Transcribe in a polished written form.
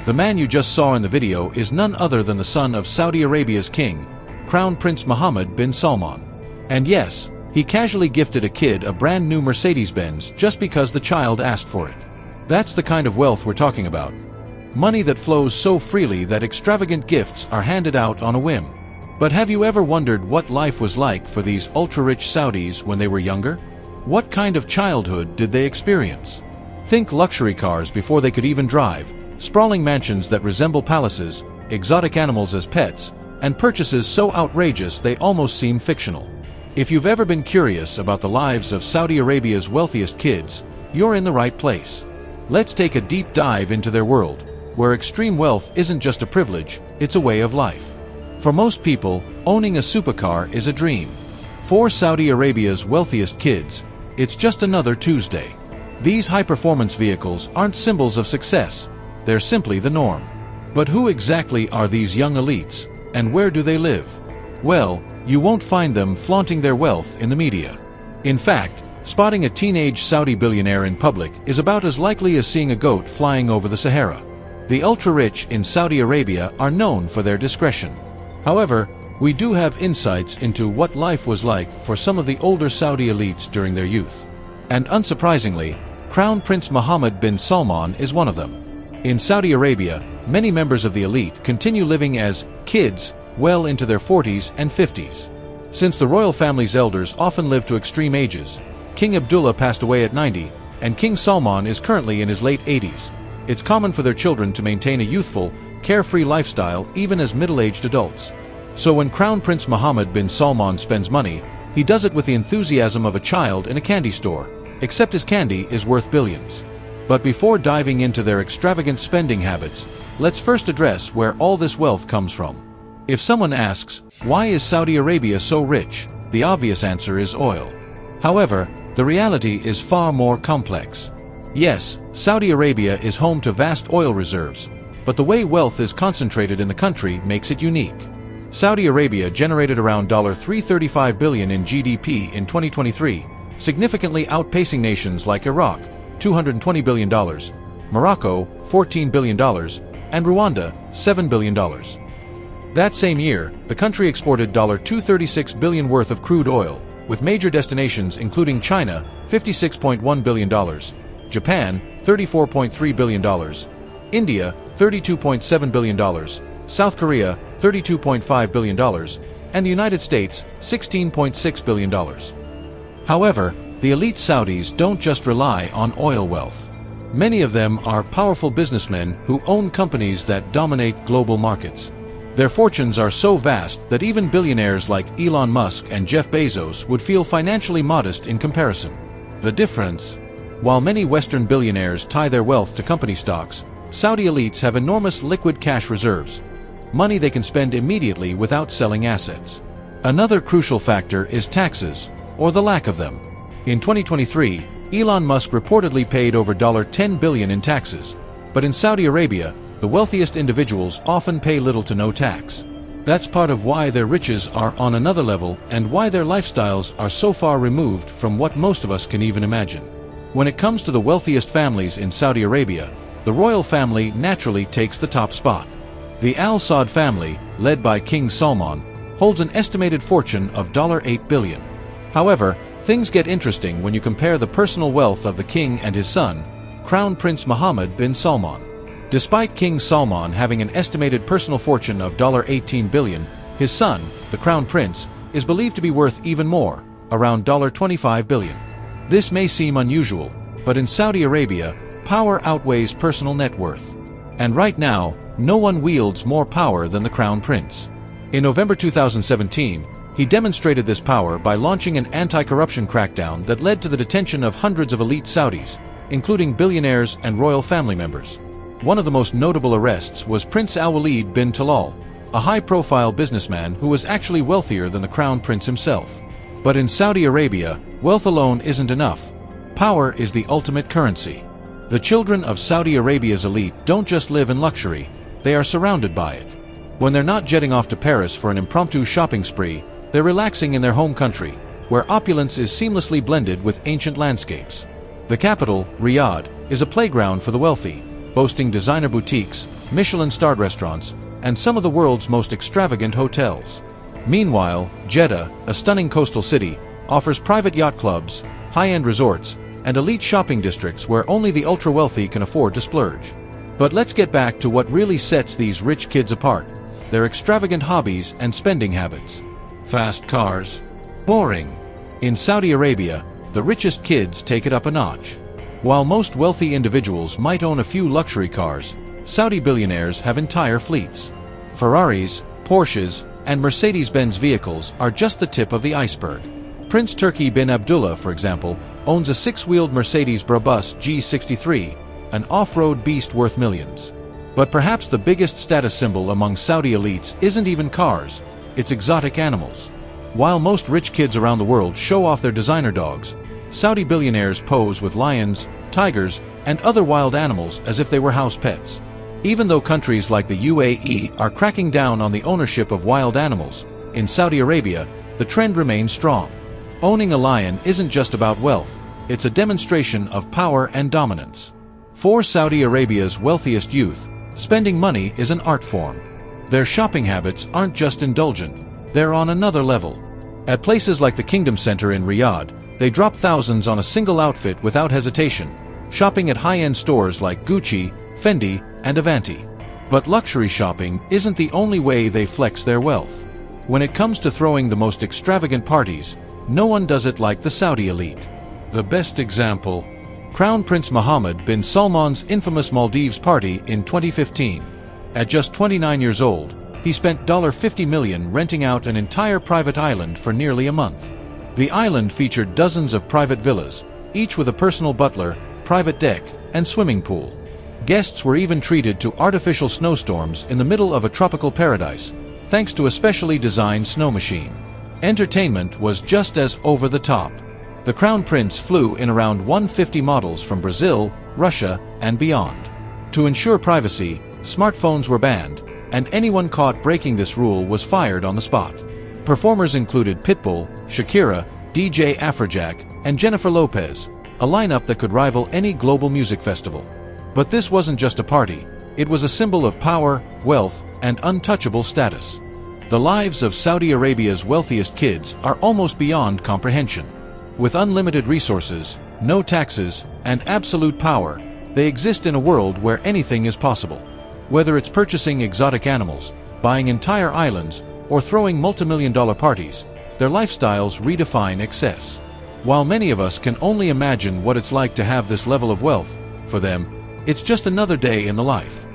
The man you just saw in the video is none other than the son of Saudi Arabia's king, Crown Prince Mohammed bin Salman. And yes, he casually gifted a kid a brand new Mercedes-Benz just because the child asked for it. That's the kind of wealth we're talking about. Money that flows so freely that extravagant gifts are handed out on a whim. But have you ever wondered what life was like for these ultra-rich Saudis when they were younger? What kind of childhood did they experience? Think luxury cars before they could even drive, sprawling mansions that resemble palaces, exotic animals as pets, and purchases so outrageous they almost seem fictional. If you've ever been curious about the lives of Saudi Arabia's wealthiest kids, you're in the right place. Let's take a deep dive into their world, where extreme wealth isn't just a privilege, it's a way of life. For most people, owning a supercar is a dream. For Saudi Arabia's wealthiest kids, it's just another Tuesday. These high-performance vehicles aren't symbols of success, they're simply the norm. But who exactly are these young elites, and where do they live? Well, you won't find them flaunting their wealth in the media. In fact, spotting a teenage Saudi billionaire in public is about as likely as seeing a goat flying over the Sahara. The ultra-rich in Saudi Arabia are known for their discretion. However, we do have insights into what life was like for some of the older Saudi elites during their youth. And unsurprisingly, Crown Prince Mohammed bin Salman is one of them. In Saudi Arabia, many members of the elite continue living as kids well into their 40s and 50s. Since the royal family's elders often live to extreme ages, King Abdullah passed away at 90, and King Salman is currently in his late 80s. It's common for their children to maintain a youthful, carefree lifestyle even as middle-aged adults. So when Crown Prince Mohammed bin Salman spends money, he does it with the enthusiasm of a child in a candy store, except his candy is worth billions. But before diving into their extravagant spending habits, let's first address where all this wealth comes from. If someone asks, why is Saudi Arabia so rich? The obvious answer is oil. However, the reality is far more complex. Yes, Saudi Arabia is home to vast oil reserves, but the way wealth is concentrated in the country makes it unique. Saudi Arabia generated around $335 billion in GDP in 2023, significantly outpacing nations like Iraq, $220 billion, Morocco, $14 billion, and Rwanda, $7 billion. That same year, the country exported $236 billion worth of crude oil, with major destinations including China, $56.1 billion, Japan, $34.3 billion, India, $32.7 billion, South Korea, $32.5 billion, and the United States, $16.6 billion. However, the elite Saudis don't just rely on oil wealth. Many of them are powerful businessmen who own companies that dominate global markets. Their fortunes are so vast that even billionaires like Elon Musk and Jeff Bezos would feel financially modest in comparison. The difference? While many Western billionaires tie their wealth to company stocks, Saudi elites have enormous liquid cash reserves, money they can spend immediately without selling assets. Another crucial factor is taxes, or the lack of them. In 2023, Elon Musk reportedly paid over $10 billion in taxes, but in Saudi Arabia, the wealthiest individuals often pay little to no tax. That's part of why their riches are on another level and why their lifestyles are so far removed from what most of us can even imagine. When it comes to the wealthiest families in Saudi Arabia, the royal family naturally takes the top spot. The Al Saud family, led by King Salman, holds an estimated fortune of $8 billion. However, things get interesting when you compare the personal wealth of the king and his son, Crown Prince Mohammed bin Salman. Despite King Salman having an estimated personal fortune of $18 billion, his son, the Crown Prince, is believed to be worth even more, around $25 billion. This may seem unusual, but in Saudi Arabia, power outweighs personal net worth. And right now, no one wields more power than the Crown Prince. In November 2017, he demonstrated this power by launching an anti-corruption crackdown that led to the detention of hundreds of elite Saudis, including billionaires and royal family members. One of the most notable arrests was Prince Al-Walid bin Talal, a high-profile businessman who was actually wealthier than the Crown Prince himself. But in Saudi Arabia, wealth alone isn't enough. Power is the ultimate currency. The children of Saudi Arabia's elite don't just live in luxury, they are surrounded by it. When they're not jetting off to Paris for an impromptu shopping spree, they're relaxing in their home country, where opulence is seamlessly blended with ancient landscapes. The capital, Riyadh, is a playground for the wealthy, boasting designer boutiques, Michelin-starred restaurants, and some of the world's most extravagant hotels. Meanwhile, Jeddah, a stunning coastal city, offers private yacht clubs, high-end resorts, and elite shopping districts where only the ultra-wealthy can afford to splurge. But let's get back to what really sets these rich kids apart: their extravagant hobbies and spending habits. Fast cars? Boring. In Saudi Arabia, the richest kids take it up a notch. While most wealthy individuals might own a few luxury cars, Saudi billionaires have entire fleets. Ferraris, Porsches, and Mercedes-Benz vehicles are just the tip of the iceberg. Prince Turki bin Abdullah, for example, owns a six-wheeled Mercedes Brabus G63, an off-road beast worth millions. But perhaps the biggest status symbol among Saudi elites isn't even cars, it's exotic animals. While most rich kids around the world show off their designer dogs, Saudi billionaires pose with lions, tigers, and other wild animals as if they were house pets. Even though countries like the UAE are cracking down on the ownership of wild animals, in Saudi Arabia, the trend remains strong. Owning a lion isn't just about wealth, it's a demonstration of power and dominance. For Saudi Arabia's wealthiest youth, spending money is an art form. Their shopping habits aren't just indulgent, they're on another level. At places like the Kingdom Center in Riyadh, they drop thousands on a single outfit without hesitation, shopping at high-end stores like Gucci, Fendi, and Avanti. But luxury shopping isn't the only way they flex their wealth. When it comes to throwing the most extravagant parties, no one does it like the Saudi elite. The best example: Crown Prince Mohammed bin Salman's infamous Maldives party in 2015. At just 29 years old, he spent $50 million renting out an entire private island for nearly a month. The island featured dozens of private villas, each with a personal butler, private deck, and swimming pool. Guests were even treated to artificial snowstorms in the middle of a tropical paradise, thanks to a specially designed snow machine. Entertainment was just as over the top. The Crown Prince flew in around 150 models from Brazil, Russia, and beyond. To ensure privacy, smartphones were banned, and anyone caught breaking this rule was fired on the spot. Performers included Pitbull, Shakira, DJ Afrojack, and Jennifer Lopez, a lineup that could rival any global music festival. But this wasn't just a party, it was a symbol of power, wealth, and untouchable status. The lives of Saudi Arabia's wealthiest kids are almost beyond comprehension. With unlimited resources, no taxes, and absolute power, they exist in a world where anything is possible. Whether it's purchasing exotic animals, buying entire islands, or throwing multimillion-dollar parties, their lifestyles redefine excess. While many of us can only imagine what it's like to have this level of wealth, for them, it's just another day in the life.